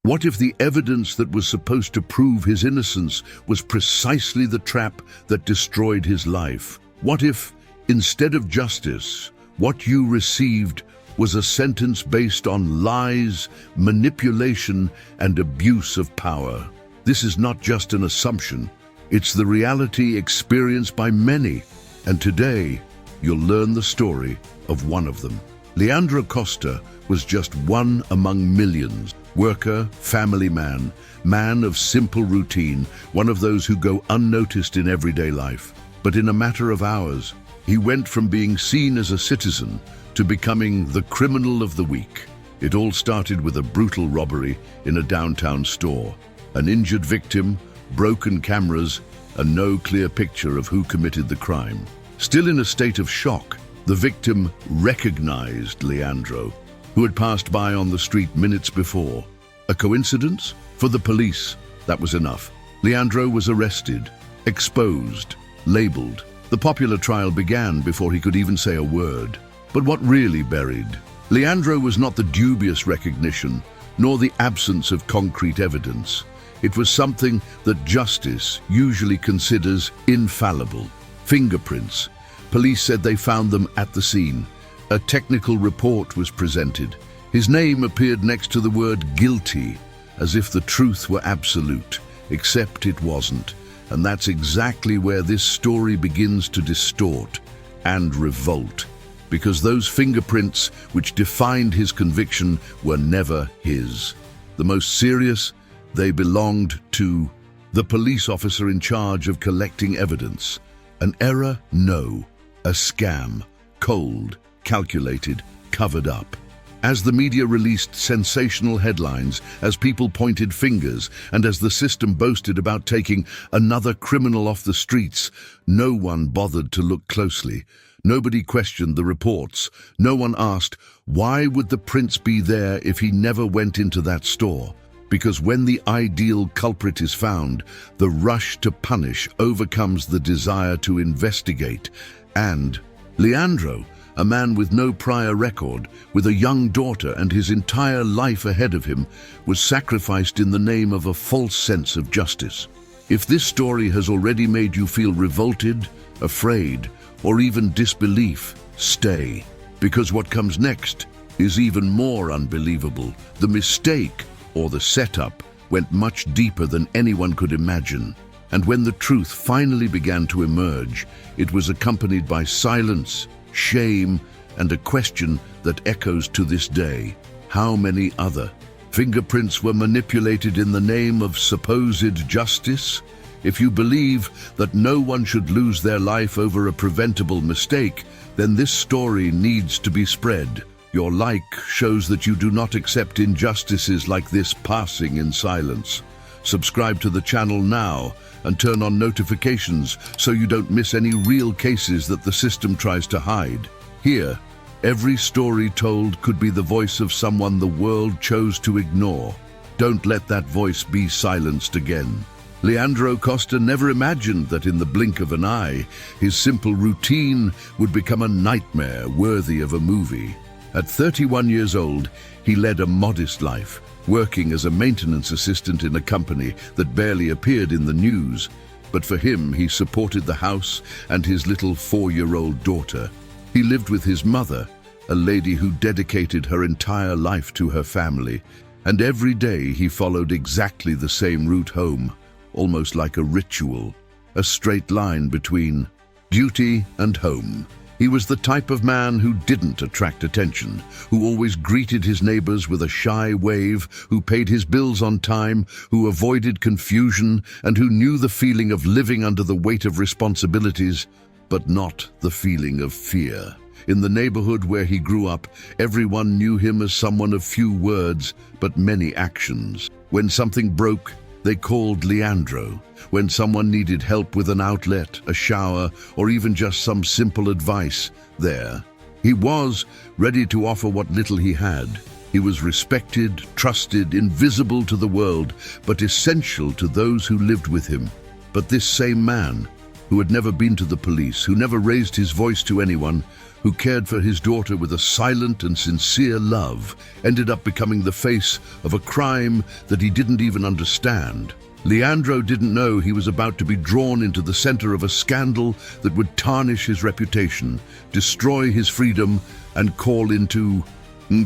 What if the evidence that was supposed to prove his innocence was precisely the trap that destroyed his life? What if, instead of justice, what you received was a sentence based on lies, manipulation, and abuse of power? This is not just an assumption, it's the reality experienced by many, and today you'll learn the story of one of them. Leandro Costa was just one among millions. Worker, family man, man of simple routine, one of those who go unnoticed in everyday life. But in a matter of hours, he went from being seen as a citizen to becoming the criminal of the week. It all started with a brutal robbery in a downtown store. An injured victim, broken cameras, and no clear picture of who committed the crime. Still in a state of shock, the victim recognized Leandro, who had passed by on the street minutes before. A coincidence? For the police, that was enough. Leandro was arrested, exposed, labeled. The popular trial began before he could even say a word. But what really buried Leandro was not the dubious recognition, nor the absence of concrete evidence. It was something that justice usually considers infallible. Fingerprints. Police said they found them at the scene. A technical report was presented. His name appeared next to the word guilty, as if the truth were absolute, except it wasn't. And that's exactly where this story begins to distort and revolt, because those fingerprints which defined his conviction were never his. The most serious, they belonged to the police officer in charge of collecting evidence. An error? No. A scam. Cold, calculated, covered up. As the media released sensational headlines, as people pointed fingers, and as the system boasted about taking another criminal off the streets, no one bothered to look closely. Nobody questioned the reports. No one asked, why would the prince be there if he never went into that store? Because when the ideal culprit is found, the rush to punish overcomes the desire to investigate. And Leandro, a man with no prior record, with a young daughter and his entire life ahead of him, was sacrificed in the name of a false sense of justice. If this story has already made you feel revolted, afraid, or even disbelief, stay, because what comes next is even more unbelievable. The mistake, or the setup, went much deeper than anyone could imagine. And when the truth finally began to emerge, it was accompanied by silence, shame, and a question that echoes to this day. How many other fingerprints were manipulated in the name of supposed justice? If you believe that no one should lose their life over a preventable mistake, then this story needs to be spread. Your like shows that you do not accept injustices like this passing in silence. Subscribe to the channel now and turn on notifications so you don't miss any real cases that the system tries to hide. Here, every story told could be the voice of someone the world chose to ignore. Don't let that voice be silenced again. Leandro Costa never imagined that in the blink of an eye, his simple routine would become a nightmare worthy of a movie. At 31 years old, he led a modest life, working as a maintenance assistant in a company that barely appeared in the news. But for him, he supported the house and his little 4-year-old daughter. He lived with his mother, a lady who dedicated her entire life to her family, and every day he followed exactly the same route home, almost like a ritual, a straight line between duty and home. He was the type of man who didn't attract attention, who always greeted his neighbors with a shy wave, who paid his bills on time, who avoided confusion, and who knew the feeling of living under the weight of responsibilities, but not the feeling of fear. In the neighborhood where he grew up, everyone knew him as someone of few words, but many actions. When something broke, they called Leandro. When someone needed help with an outlet, a shower, or even just some simple advice, there he was, ready to offer what little he had. He was respected, trusted, invisible to the world, but essential to those who lived with him. But this same man, who had never been to the police, who never raised his voice to anyone, who cared for his daughter with a silent and sincere love, ended up becoming the face of a crime that he didn't even understand. Leandro didn't know he was about to be drawn into the center of a scandal that would tarnish his reputation, destroy his freedom, and call into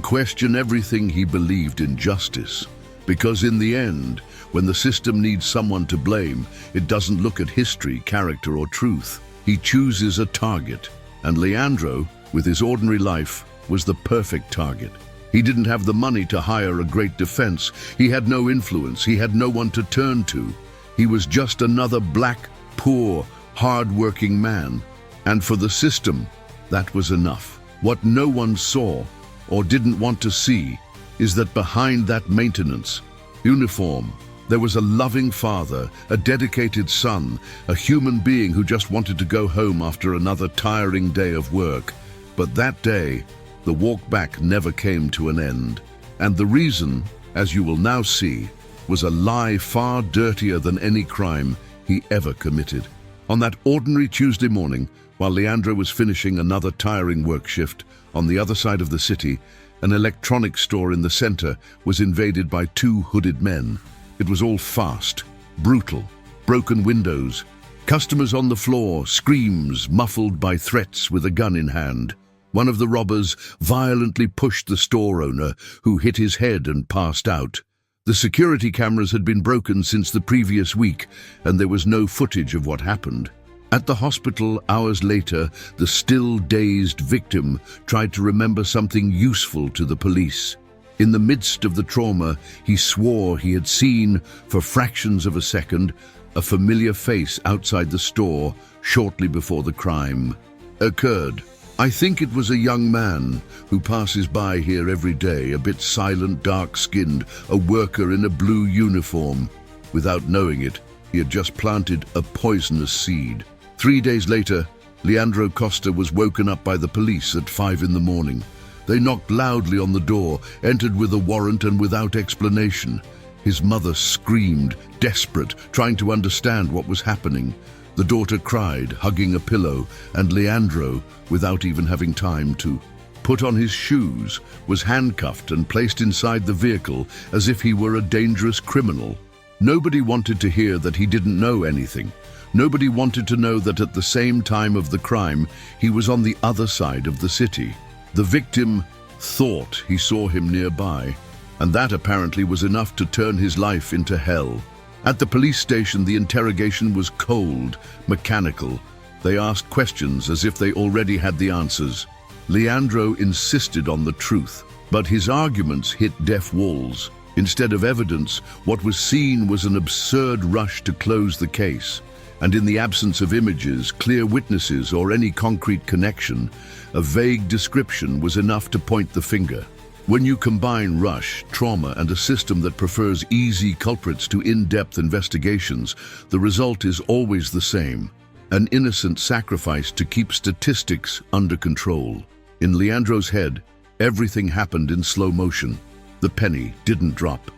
question everything he believed in justice. Because in the end, when the system needs someone to blame, it doesn't look at history, character, or truth. He chooses a target. And Leandro, with his ordinary life, was the perfect target. He didn't have the money to hire a great defense. He had no influence. He had no one to turn to. He was just another black, poor, hard-working man. And for the system, that was enough. What no one saw, or didn't want to see, is that behind that maintenance uniform, there was a loving father, a dedicated son, a human being who just wanted to go home after another tiring day of work. But that day, the walk back never came to an end. And the reason, as you will now see, was a lie far dirtier than any crime he ever committed. On that ordinary Tuesday morning, while Leandro was finishing another tiring work shift, on the other side of the city, an electronics store in the center was invaded by two hooded men. It was all fast, brutal, broken windows, customers on the floor, screams muffled by threats with a gun in hand. One of the robbers violently pushed the store owner, who hit his head and passed out. The security cameras had been broken since the previous week, and there was no footage of what happened. At the hospital, hours later, the still dazed victim tried to remember something useful to the police. In the midst of the trauma, he swore he had seen, for fractions of a second, a familiar face outside the store shortly before the crime occurred. I think it was a young man who passes by here every day, a bit silent, dark-skinned, a worker in a blue uniform. Without knowing it, he had just planted a poisonous seed. 3 days later, Leandro Costa was woken up by the police at 5 in the morning. They knocked loudly on the door, entered with a warrant and without explanation. His mother screamed, desperate, trying to understand what was happening. The daughter cried, hugging a pillow, and Leandro, without even having time to put on his shoes, was handcuffed and placed inside the vehicle as if he were a dangerous criminal. Nobody wanted to hear that he didn't know anything. Nobody wanted to know that at the same time of the crime, he was on the other side of the city. The victim thought he saw him nearby, and that apparently was enough to turn his life into hell. At the police station, the interrogation was cold, mechanical. They asked questions as if they already had the answers. Leandro insisted on the truth, but his arguments hit deaf walls. Instead of evidence, what was seen was an absurd rush to close the case. And in the absence of images, clear witnesses, or any concrete connection, a vague description was enough to point the finger. When you combine rush, trauma, and a system that prefers easy culprits to in-depth investigations, the result is always the same: an innocent sacrifice to keep statistics under control. In Leandro's head, everything happened in slow motion. The penny didn't drop.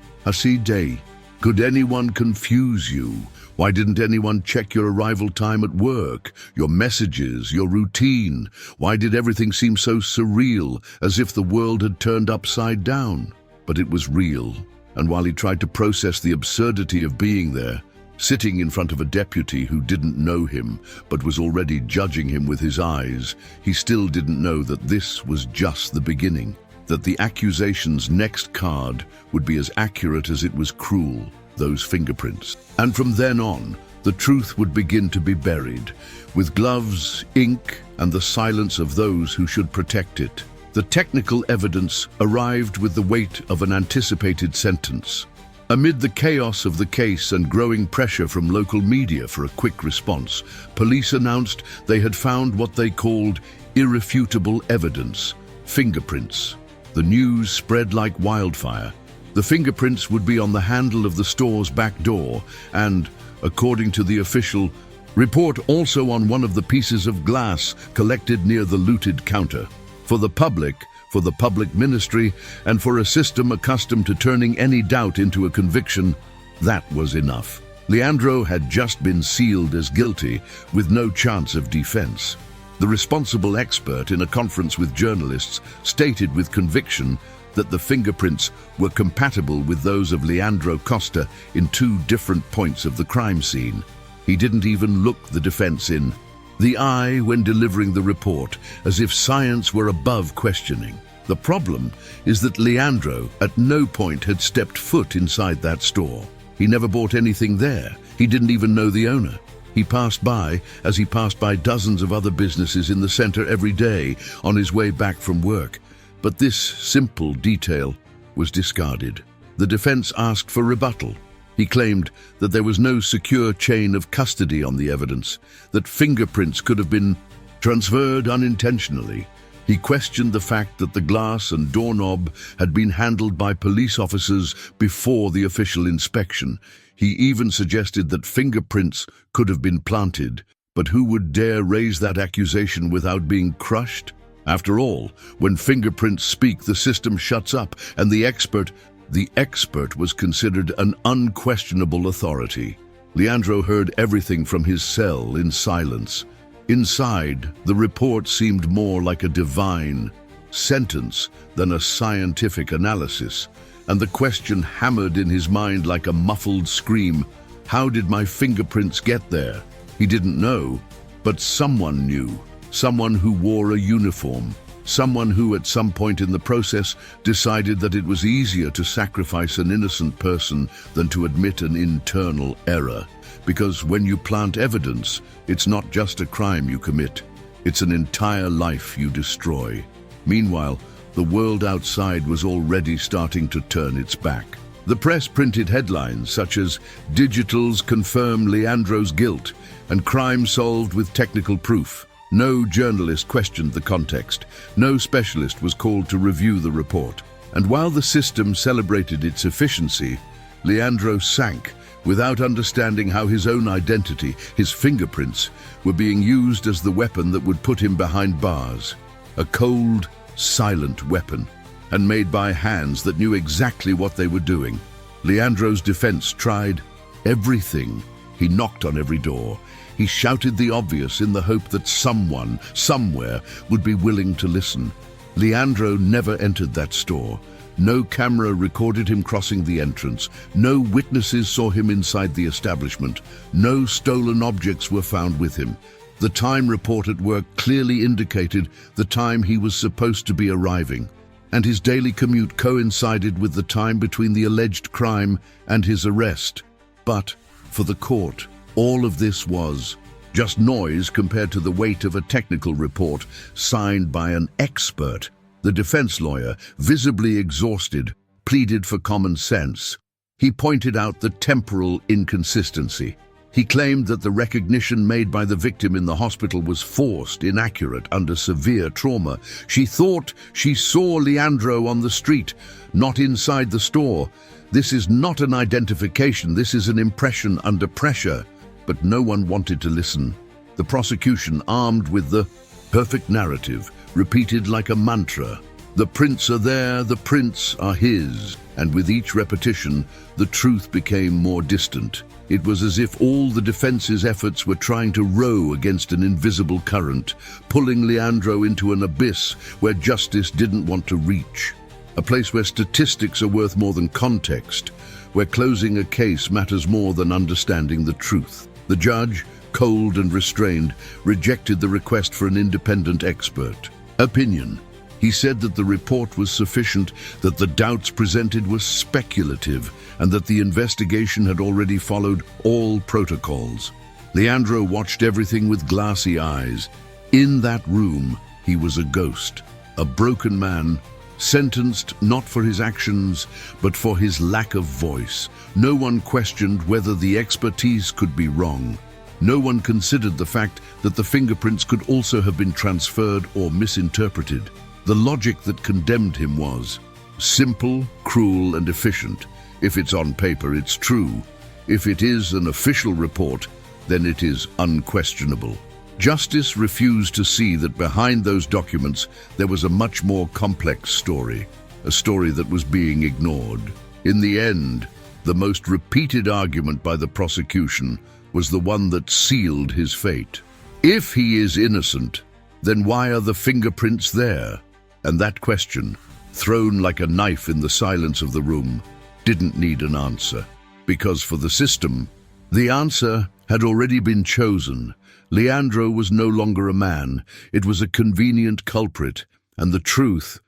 Day. Could anyone confuse you? Why didn't anyone check your arrival time at work, your messages, your routine? Why did everything seem so surreal, as if the world had turned upside down? But it was real, and while he tried to process the absurdity of being there, sitting in front of a deputy who didn't know him, but was already judging him with his eyes, he still didn't know that this was just the beginning, that the accusation's next card would be as accurate as it was cruel. Those fingerprints. And from then on, the truth would begin to be buried, with gloves, ink, and the silence of those who should protect it. The technical evidence arrived with the weight of an anticipated sentence. Amid the chaos of the case and growing pressure from local media for a quick response, police announced they had found what they called irrefutable evidence: fingerprints. The news spread like wildfire. The fingerprints would be on the handle of the store's back door and, according to the official report, also on one of the pieces of glass collected near the looted counter. For the public ministry, and for a system accustomed to turning any doubt into a conviction, that was enough. Leandro had just been sealed as guilty, with no chance of defense. The responsible expert in a conference with journalists stated with conviction that the fingerprints were compatible with those of Leandro Costa in 2 different points of the crime scene. He didn't even look the defense in the eye when delivering the report, as if science were above questioning. The problem is that Leandro at no point had stepped foot inside that store. He never bought anything there. He didn't even know the owner. He passed by as he passed by dozens of other businesses in the center every day on his way back from work. But this simple detail was discarded. The defense asked for rebuttal. He claimed that there was no secure chain of custody on the evidence, that fingerprints could have been transferred unintentionally. He questioned the fact that the glass and doorknob had been handled by police officers before the official inspection. He even suggested that fingerprints could have been planted, but who would dare raise that accusation without being crushed? After all, when fingerprints speak, the system shuts up, and the expert was considered an unquestionable authority. Leandro heard everything from his cell in silence. Inside, the report seemed more like a divine sentence than a scientific analysis, and the question hammered in his mind like a muffled scream. How did my fingerprints get there? He didn't know, but someone knew. Someone who wore a uniform. Someone who at some point in the process decided that it was easier to sacrifice an innocent person than to admit an internal error. Because when you plant evidence, it's not just a crime you commit. It's an entire life you destroy. Meanwhile, the world outside was already starting to turn its back. The press printed headlines such as "Digitals confirm Leandro's guilt" and "Crime solved with technical proof." No journalist questioned the context. No specialist was called to review the report. And while the system celebrated its efficiency, Leandro sank without understanding how his own identity, his fingerprints, were being used as the weapon that would put him behind bars. A cold, silent weapon, and made by hands that knew exactly what they were doing. Leandro's defense tried everything. He knocked on every door. He shouted the obvious in the hope that someone, somewhere, would be willing to listen. Leandro never entered that store. No camera recorded him crossing the entrance. No witnesses saw him inside the establishment. No stolen objects were found with him. The time report at work clearly indicated the time he was supposed to be arriving, and his daily commute coincided with the time between the alleged crime and his arrest. But, for the court, all of this was just noise compared to the weight of a technical report signed by an expert. The defense lawyer, visibly exhausted, pleaded for common sense. He pointed out the temporal inconsistency. He claimed that the recognition made by the victim in the hospital was forced, inaccurate, under severe trauma. She thought she saw Leandro on the street, not inside the store. This is not an identification, this is an impression under pressure. But no one wanted to listen. The prosecution, armed with the perfect narrative, repeated like a mantra, "The prints are there, the prints are his." And with each repetition, the truth became more distant. It was as if all the defense's efforts were trying to row against an invisible current, pulling Leandro into an abyss where justice didn't want to reach. A place where statistics are worth more than context, where closing a case matters more than understanding the truth. The judge, cold and restrained, rejected the request for an independent expert opinion. He said that the report was sufficient, that the doubts presented were speculative, and that the investigation had already followed all protocols. Leandro watched everything with glassy eyes. In that room, he was a ghost, a broken man, sentenced not for his actions, but for his lack of voice. No one questioned whether the expertise could be wrong. No one considered the fact that the fingerprints could also have been transferred or misinterpreted. The logic that condemned him was simple, cruel, and efficient. If it's on paper, it's true. If it is an official report, then it is unquestionable. Justice refused to see that behind those documents there was a much more complex story, a story that was being ignored. In the end, the most repeated argument by the prosecution was the one that sealed his fate. If he is innocent, Then why are the fingerprints there? And that question, thrown like a knife in the silence of the room, didn't need an answer. Because for the system, the answer had already been chosen. Leandro was no longer a man. It was a convenient culprit. And the truth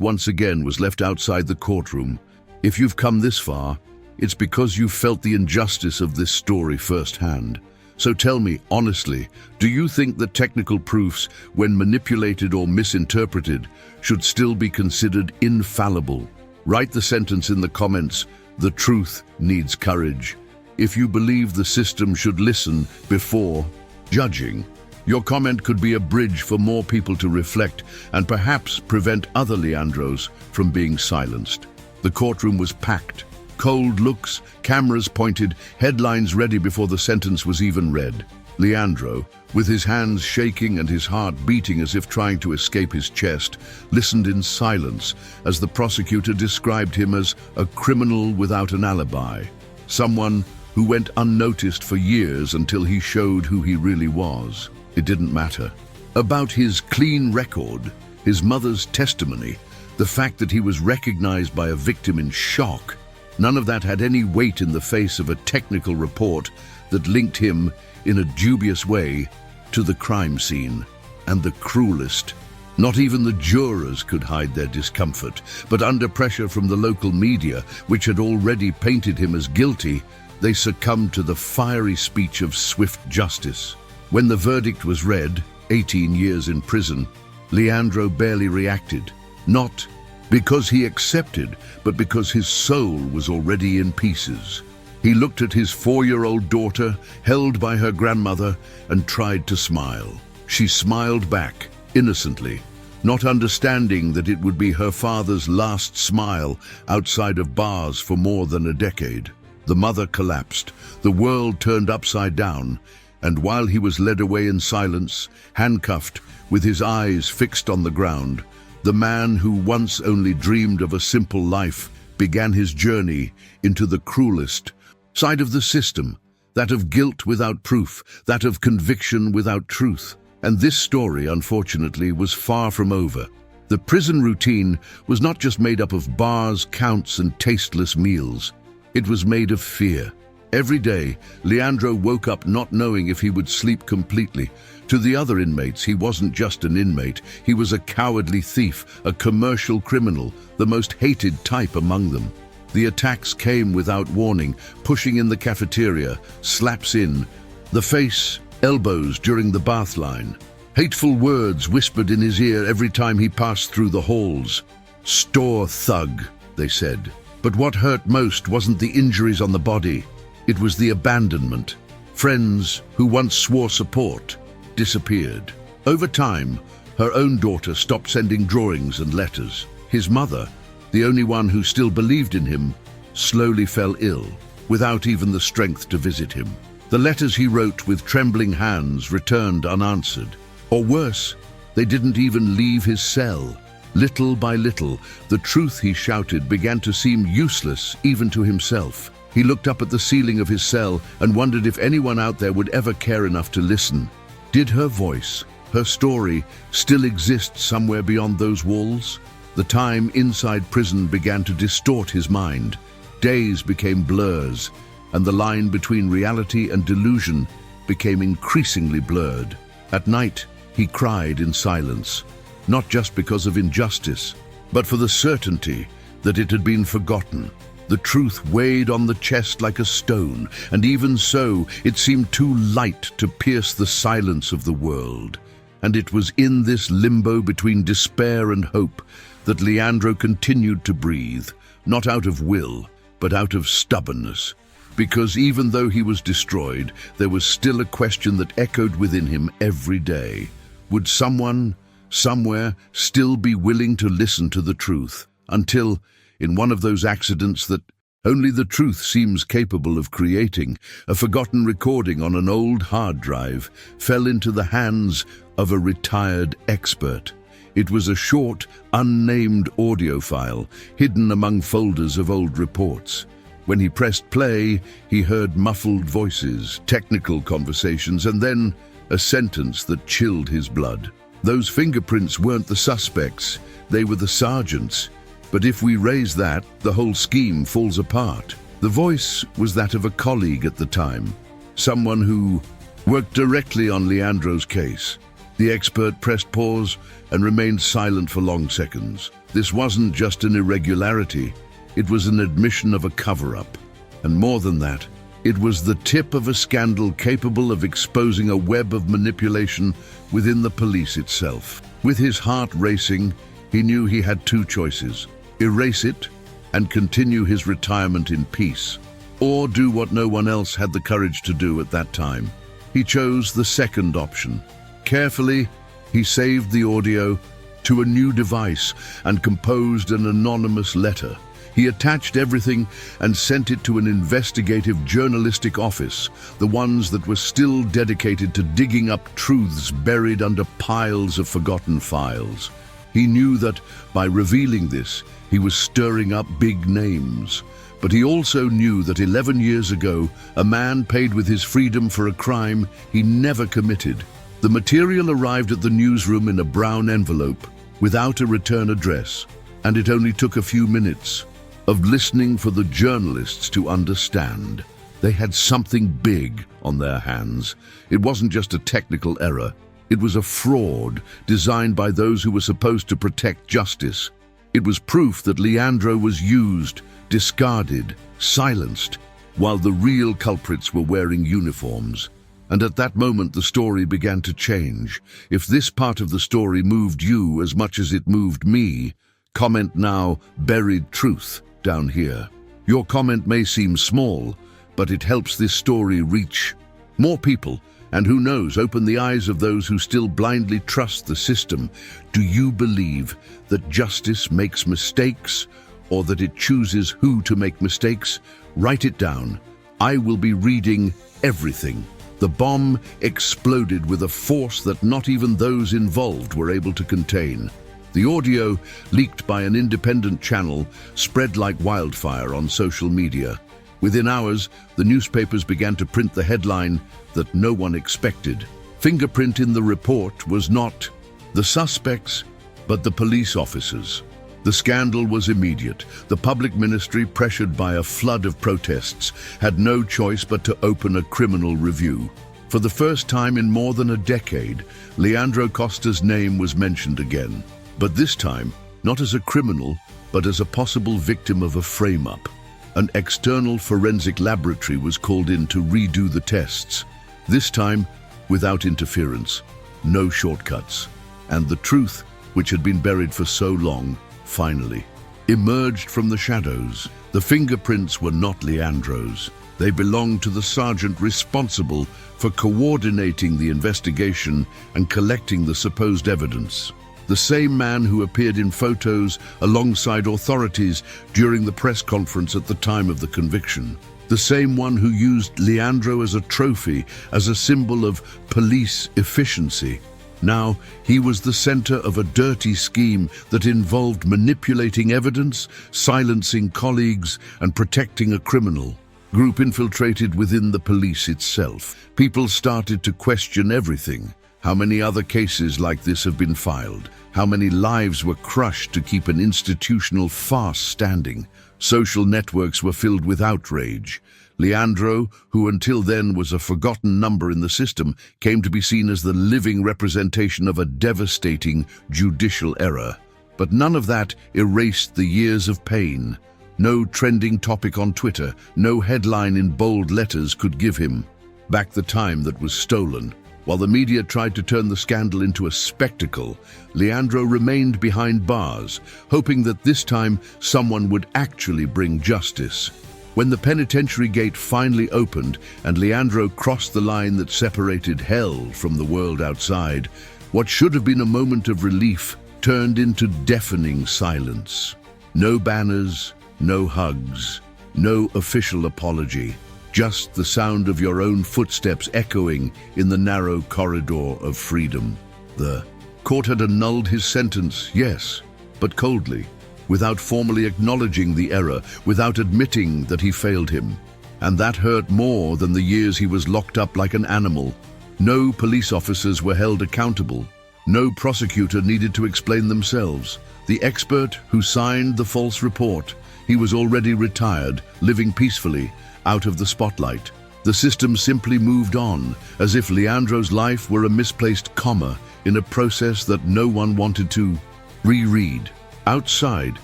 once again was left outside the courtroom. If you've come this far, it's because you've felt the injustice of this story firsthand. So tell me, honestly, do you think that technical proofs, when manipulated or misinterpreted, should still be considered infallible? Write the sentence in the comments, "The truth needs courage." If you believe the system should listen before judging. Your comment could be a bridge for more people to reflect and perhaps prevent other Leandros from being silenced. The courtroom was packed. Cold looks, cameras pointed, headlines ready before the sentence was even read. Leandro, with his hands shaking and his heart beating as if trying to escape his chest, listened in silence as the prosecutor described him as a criminal without an alibi, someone who went unnoticed for years until he showed who he really was. It didn't matter. About his clean record, his mother's testimony, the fact that he was recognized by a victim in shock, none of that had any weight in the face of a technical report that linked him, in a dubious way, to the crime scene. And the cruelest, not even the jurors could hide their discomfort, but under pressure from the local media, which had already painted him as guilty, they succumbed to the fiery speech of swift justice. When the verdict was read, 18 years in prison, Leandro barely reacted, not because he accepted, but because his soul was already in pieces. He looked at his 4-year-old daughter, held by her grandmother, and tried to smile. She smiled back, innocently, not understanding that it would be her father's last smile outside of bars for more than a decade. The mother collapsed, the world turned upside down, and while he was led away in silence, handcuffed, with his eyes fixed on the ground, the man who once only dreamed of a simple life began his journey into the cruelest side of the system, that of guilt without proof, that of conviction without truth. And this story, unfortunately, was far from over. The prison routine was not just made up of bars, counts, and tasteless meals. It was made of fear. Every day, Leandro woke up not knowing if he would sleep completely. To the other inmates, he wasn't just an inmate. He was a cowardly thief, a commercial criminal, the most hated type among them. The attacks came without warning, pushing in the cafeteria, slaps in the face, elbows during the bath line. Hateful words whispered in his ear every time he passed through the halls. "Store thug," they said. But what hurt most wasn't the injuries on the body. It was the abandonment. Friends who once swore support disappeared. Over time, her own daughter stopped sending drawings and letters. His mother, the only one who still believed in him, slowly fell ill, without even the strength to visit him. The letters he wrote with trembling hands returned unanswered. Or worse, they didn't even leave his cell. Little by little, the truth he shouted began to seem useless even to himself. He looked up at the ceiling of his cell and wondered if anyone out there would ever care enough to listen. Did her voice, her story, still exist somewhere beyond those walls? The time inside prison began to distort his mind. Days became blurs, and the line between reality and delusion became increasingly blurred. At night, he cried in silence, not just because of injustice, but for the certainty that it had been forgotten. The truth weighed on the chest like a stone, and even so, it seemed too light to pierce the silence of the world. And it was in this limbo between despair and hope that Leandro continued to breathe, not out of will, but out of stubbornness. Because even though he was destroyed, there was still a question that echoed within him every day. Would someone, somewhere, still be willing to listen to the truth? Until, in one of those accidents that only the truth seems capable of creating, a forgotten recording on an old hard drive fell into the hands of a retired expert. It was a short, unnamed audio file hidden among folders of old reports. When he pressed play, he heard muffled voices, technical conversations, and then a sentence that chilled his blood. Those fingerprints weren't the suspects, they were the sergeants. But if we raise that, the whole scheme falls apart. The voice was that of a colleague at the time, someone who worked directly on Leandro's case. The expert pressed pause and remained silent for long seconds. This wasn't just an irregularity, it was an admission of a cover-up. And more than that, it was the tip of a scandal capable of exposing a web of manipulation within the police itself. With his heart racing, he knew he had two choices: erase it and continue his retirement in peace, or do what no one else had the courage to do at that time. He chose the second option. Carefully, he saved the audio to a new device and composed an anonymous letter. He attached everything and sent it to an investigative journalistic office, the ones that were still dedicated to digging up truths buried under piles of forgotten files. He knew that by revealing this, he was stirring up big names. But he also knew that 11 years ago, a man paid with his freedom for a crime he never committed. The material arrived at the newsroom in a brown envelope, without a return address, and it only took a few minutes of listening for the journalists to understand. They had something big on their hands. It wasn't just a technical error. It was a fraud designed by those who were supposed to protect justice. It was proof that Leandro was used, discarded, silenced, while the real culprits were wearing uniforms. And at that moment, the story began to change. If this part of the story moved you as much as it moved me, comment now "buried truth" down here. Your comment may seem small, but it helps this story reach more people, and who knows, open the eyes of those who still blindly trust the system. Do you believe that justice makes mistakes, or that it chooses who to make mistakes? Write it down. I will be reading everything. The bomb exploded with a force that not even those involved were able to contain. The audio, leaked by an independent channel, spread like wildfire on social media. Within hours, the newspapers began to print the headline that no one expected. Fingerprint in the report was not the suspects, but the police officers. The scandal was immediate. The public ministry, pressured by a flood of protests, had no choice but to open a criminal review. For the first time in more than a decade, Leandro Costa's name was mentioned again. But this time, not as a criminal, but as a possible victim of a frame-up. An external forensic laboratory was called in to redo the tests. This time, without interference, no shortcuts. And the truth, which had been buried for so long, finally emerged from the shadows. The fingerprints were not Leandro's. They belonged to the sergeant responsible for coordinating the investigation and collecting the supposed evidence. The same man who appeared in photos alongside authorities during the press conference at the time of the conviction. The same one who used Leandro as a trophy, as a symbol of police efficiency. Now, he was the center of a dirty scheme that involved manipulating evidence, silencing colleagues, and protecting a criminal group infiltrated within the police itself. People started to question everything. How many other cases like this have been filed? How many lives were crushed to keep an institutional farce standing? Social networks were filled with outrage. Leandro, who until then was a forgotten number in the system, came to be seen as the living representation of a devastating judicial error. But none of that erased the years of pain. No trending topic on Twitter, no headline in bold letters could give him back the time that was stolen. While the media tried to turn the scandal into a spectacle, Leandro remained behind bars, hoping that this time someone would actually bring justice. When the penitentiary gate finally opened and Leandro crossed the line that separated hell from the world outside, what should have been a moment of relief turned into deafening silence. No banners, no hugs, no official apology, just the sound of your own footsteps echoing in the narrow corridor of freedom. The court had annulled his sentence, yes, but coldly, without formally acknowledging the error, without admitting that he failed him. And that hurt more than the years he was locked up like an animal. No police officers were held accountable. No prosecutor needed to explain themselves. The expert who signed the false report, he was already retired, living peacefully, out of the spotlight. The system simply moved on, as if Leandro's life were a misplaced comma in a process that no one wanted to reread. Outside,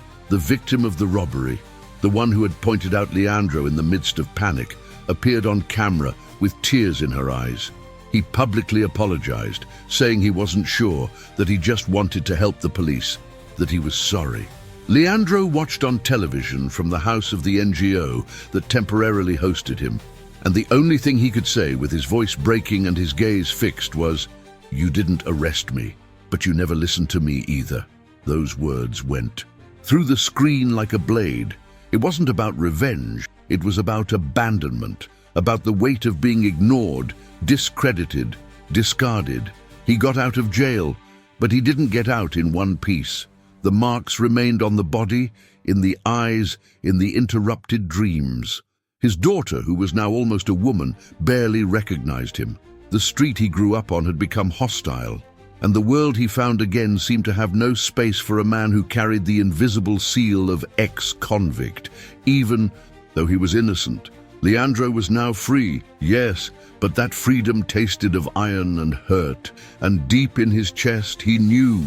the victim of the robbery, the one who had pointed out Leandro in the midst of panic, appeared on camera with tears in her eyes. He publicly apologized, saying he wasn't sure, that he just wanted to help the police, that he was sorry. Leandro watched on television from the house of the NGO that temporarily hosted him, and the only thing he could say, with his voice breaking and his gaze fixed, was, "You didn't arrest me, but you never listened to me either." Those words went through the screen like a blade. It wasn't about revenge, it was about abandonment, about the weight of being ignored, discredited, discarded. He got out of jail, but he didn't get out in one piece. The marks remained on the body, in the eyes, in the interrupted dreams. His daughter, who was now almost a woman, barely recognized him. The street he grew up on had become hostile, and the world he found again seemed to have no space for a man who carried the invisible seal of ex-convict, even though he was innocent. Leandro was now free, yes, but that freedom tasted of iron and hurt, and deep in his chest he knew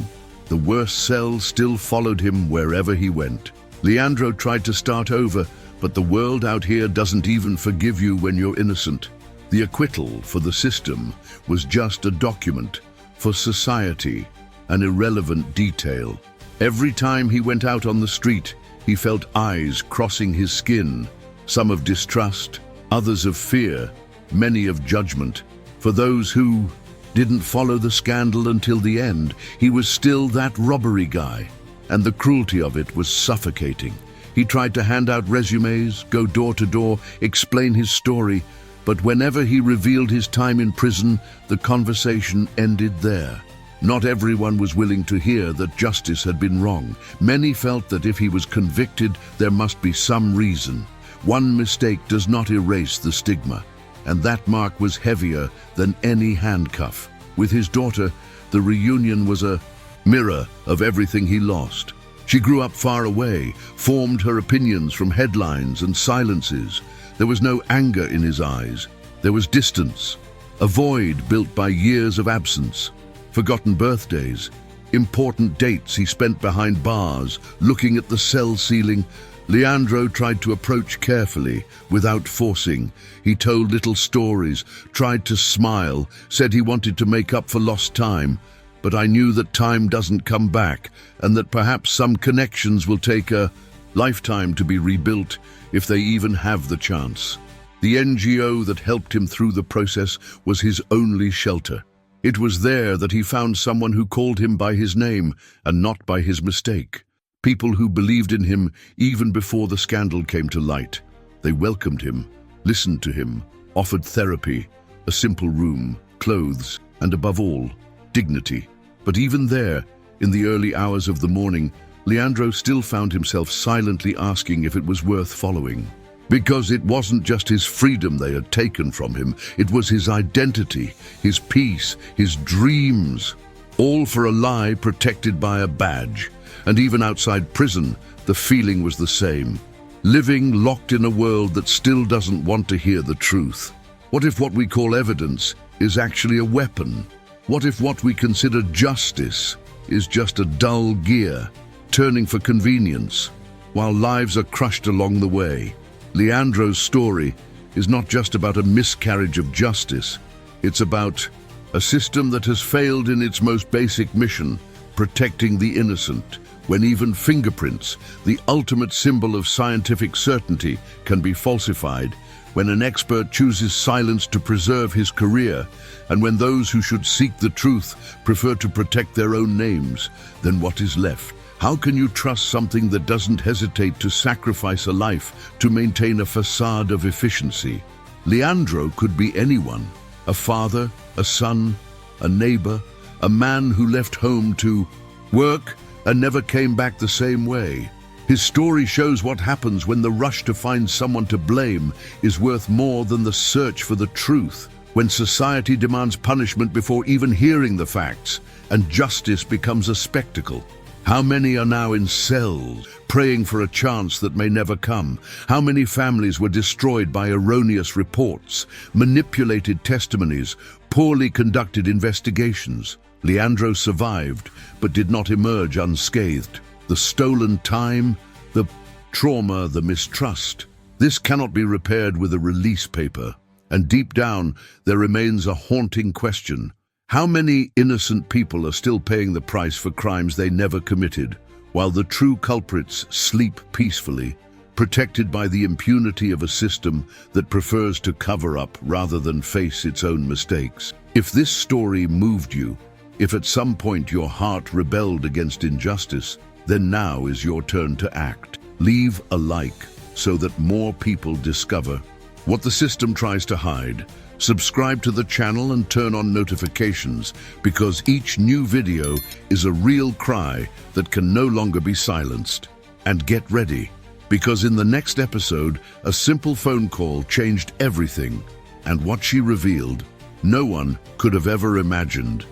the worst cell still followed him wherever he went. Leandro tried to start over, but the world out here doesn't even forgive you when you're innocent. The acquittal for the system was just a document, for society, an irrelevant detail. Every time he went out on the street, he felt eyes crossing his skin, some of distrust, others of fear, many of judgment. For those who didn't follow the scandal until the end, he was still that robbery guy, and the cruelty of it was suffocating. He tried to hand out resumes, go door to door, explain his story, but whenever he revealed his time in prison, the conversation ended there. Not everyone was willing to hear that justice had been wrong. Many felt that if he was convicted, there must be some reason. One mistake does not erase the stigma, and that mark was heavier than any handcuff. With his daughter, the reunion was a mirror of everything he lost. She grew up far away, formed her opinions from headlines and silences. There was no anger in his eyes. There was distance, a void built by years of absence, forgotten birthdays, important dates he spent behind bars, looking at the cell ceiling. Leandro tried to approach carefully, without forcing. He told little stories, tried to smile, said he wanted to make up for lost time. But I knew that time doesn't come back, and that perhaps some connections will take a lifetime to be rebuilt, if they even have the chance. The NGO that helped him through the process was his only shelter. It was there that he found someone who called him by his name and not by his mistake. People who believed in him even before the scandal came to light. They welcomed him, listened to him, offered therapy, a simple room, clothes, and above all, dignity. But even there, in the early hours of the morning, Leandro still found himself silently asking if it was worth following. Because it wasn't just his freedom they had taken from him, it was his identity, his peace, his dreams, all for a lie protected by a badge. And even outside prison, the feeling was the same. Living locked in a world that still doesn't want to hear the truth. What if what we call evidence is actually a weapon? What if what we consider justice is just a dull gear, turning for convenience, while lives are crushed along the way? Leandro's story is not just about a miscarriage of justice. It's about a system that has failed in its most basic mission, protecting the innocent, when even fingerprints, the ultimate symbol of scientific certainty, can be falsified, when an expert chooses silence to preserve his career, and when those who should seek the truth prefer to protect their own names, then what is left? How can you trust something that doesn't hesitate to sacrifice a life to maintain a facade of efficiency? Leandro could be anyone, a father, a son, a neighbor, a man who left home to work and never came back the same way. His story shows what happens when the rush to find someone to blame is worth more than the search for the truth. when society demands punishment before even hearing the facts, and justice becomes a spectacle. How many are now in cells, praying for a chance that may never come? How many families were destroyed by erroneous reports, manipulated testimonies, poorly conducted investigations? Leandro survived, but did not emerge unscathed. The stolen time, the trauma, the mistrust. This cannot be repaired with a release paper. And deep down, there remains a haunting question. How many innocent people are still paying the price for crimes they never committed, while the true culprits sleep peacefully, protected by the impunity of a system that prefers to cover up rather than face its own mistakes? If this story moved you, if at some point your heart rebelled against injustice, then now is your turn to act. Leave a like so that more people discover what the system tries to hide. Subscribe to the channel and turn on notifications, because each new video is a real cry that can no longer be silenced. And get ready, because in the next episode, a simple phone call changed everything, and what she revealed, no one could have ever imagined.